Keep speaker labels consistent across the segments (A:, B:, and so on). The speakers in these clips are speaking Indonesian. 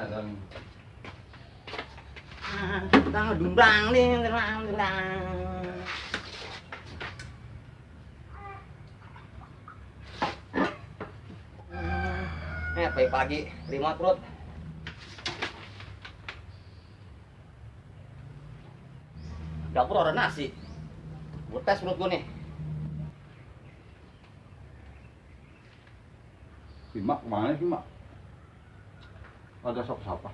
A: dan
B: Tang dumbrang nih, terang. Pagi-pagi remote perut. Dapur ada nasi. Gue tes perut gue nih.
A: Bima kemana sih mak? Ada siapa?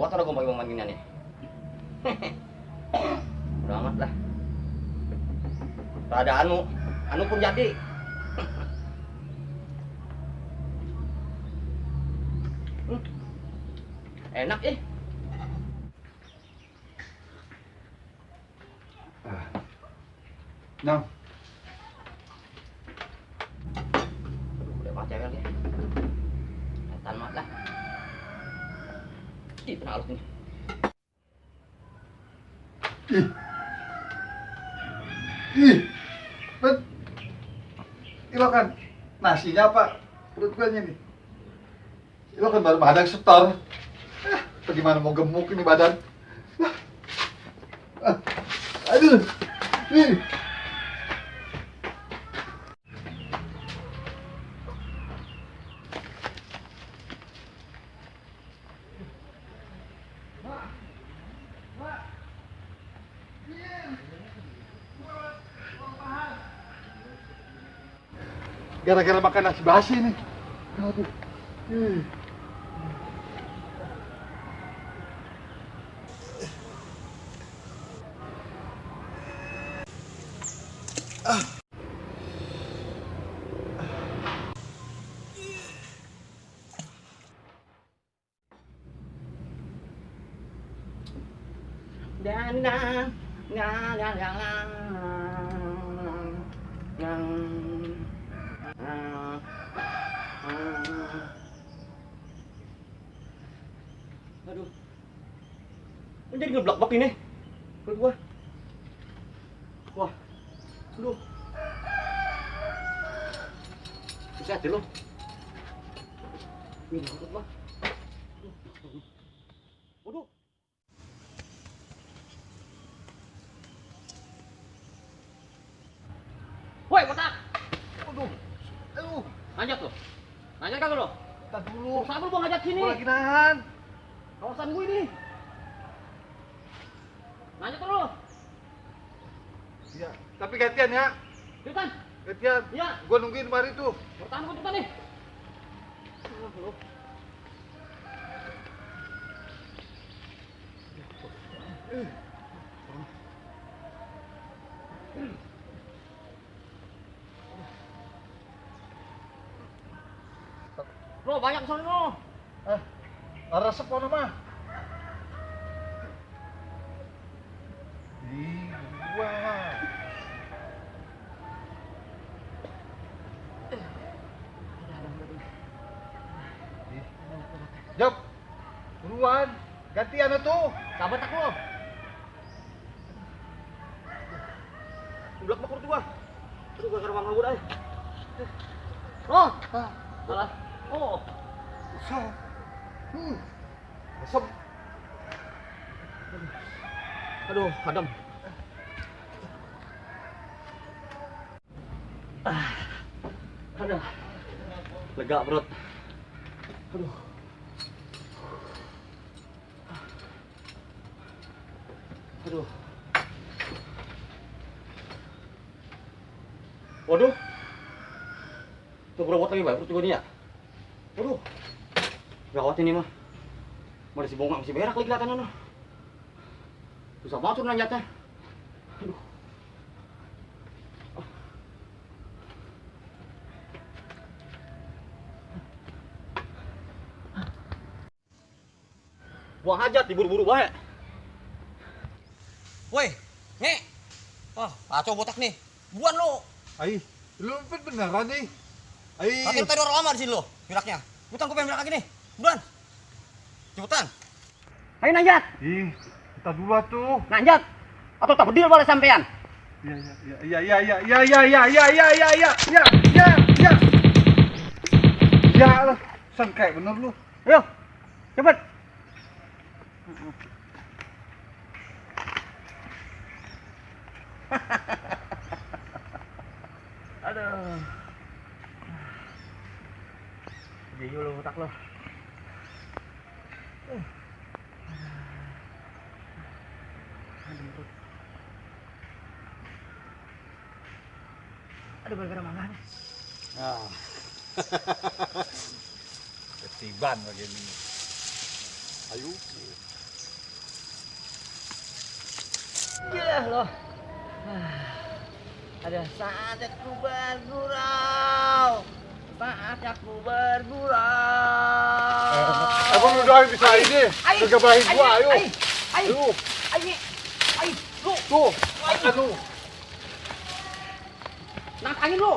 B: Buat orang gue mau gini nih. Udah amat lah. Ada anu pun jadi. Enak
A: Nang,
B: udah pacar kali ya. Tamat lah. Ih, pernah halus nih.
A: Bet, ilokan nasinya apa? Perut gue nih. Ilokan baru badan setor. Bagaimana mau gemuk ini badan? Aduh, nih. Gara-gara makan nasi basi nih. Aduh.
B: Aduh. Jadi ngeblak-blak ini. Perut gua. Wah. Aduh. Bisa aja lo. Ini perut gua. Waduh. Woi, botak.
A: Aduh. Aduh.
B: Lanjut lo. Lanjut kagak lo?
A: Tar dulu.
B: Sabar gua ngajak sini.
A: Gua lagi nahan.
B: Kawasan gue ini. Lanjut terus.
A: Iya, tapi gantian ya.
B: Cepetan.
A: Gantian.
B: Iya.
A: Gua nungguin mari tuh.
B: Pertama gue cepetan nih. Loh. Bro, banyak sono lo.
A: Resep mana mah? Gua. Jop. Buruan. Gantian tuh.
B: Sabar tak lo. Blok bakur tuh gua. Aduh, gua kerbang ngabur aja. Oh. Salah. Oh.
A: So. Resep.
B: Aduh, adem. Aduh. Lega perut. Aduh. Aduh. Waduh. Tuh berobot lagi, Pak. Perut gua nih ya. Waduh. Gawat ini mah. Masih bongkak, masih berak lagi kelihatannya noh. Susah banget tuh nanjatnya. Aduh. Buang hajat, diburu-buru baik. Woi, Nge. Wah, kacau botak nih. Buan lo.
A: Ai, lu beneran nih. Ai.
B: Tapi lu tadi orang lama di sini lo, beraknya. Cepetan, gue pengen berak lagi nih. Buruan. Cepetan. Ayo nanjat.
A: Ih, kita dulu tuh.
B: Nanjat. Atau tak bedil boleh sampean.
A: Ya lah, sangkai bener lu.
B: Ayo. Cepet. Aduh. Jadi lo otak lo. Aduh, gara-gara mana?
A: Ah. Ketiban begini. Ayo.
B: Ya loh. Ada saatnya ku bergurau. Saatnya ku bergurau.
A: Abang udah bisa ini. Kegabahin gua, ayo.
B: Ayo. Ayo. Ayo. Lu.
A: Tuh, aduh.
B: Nangkangin lu.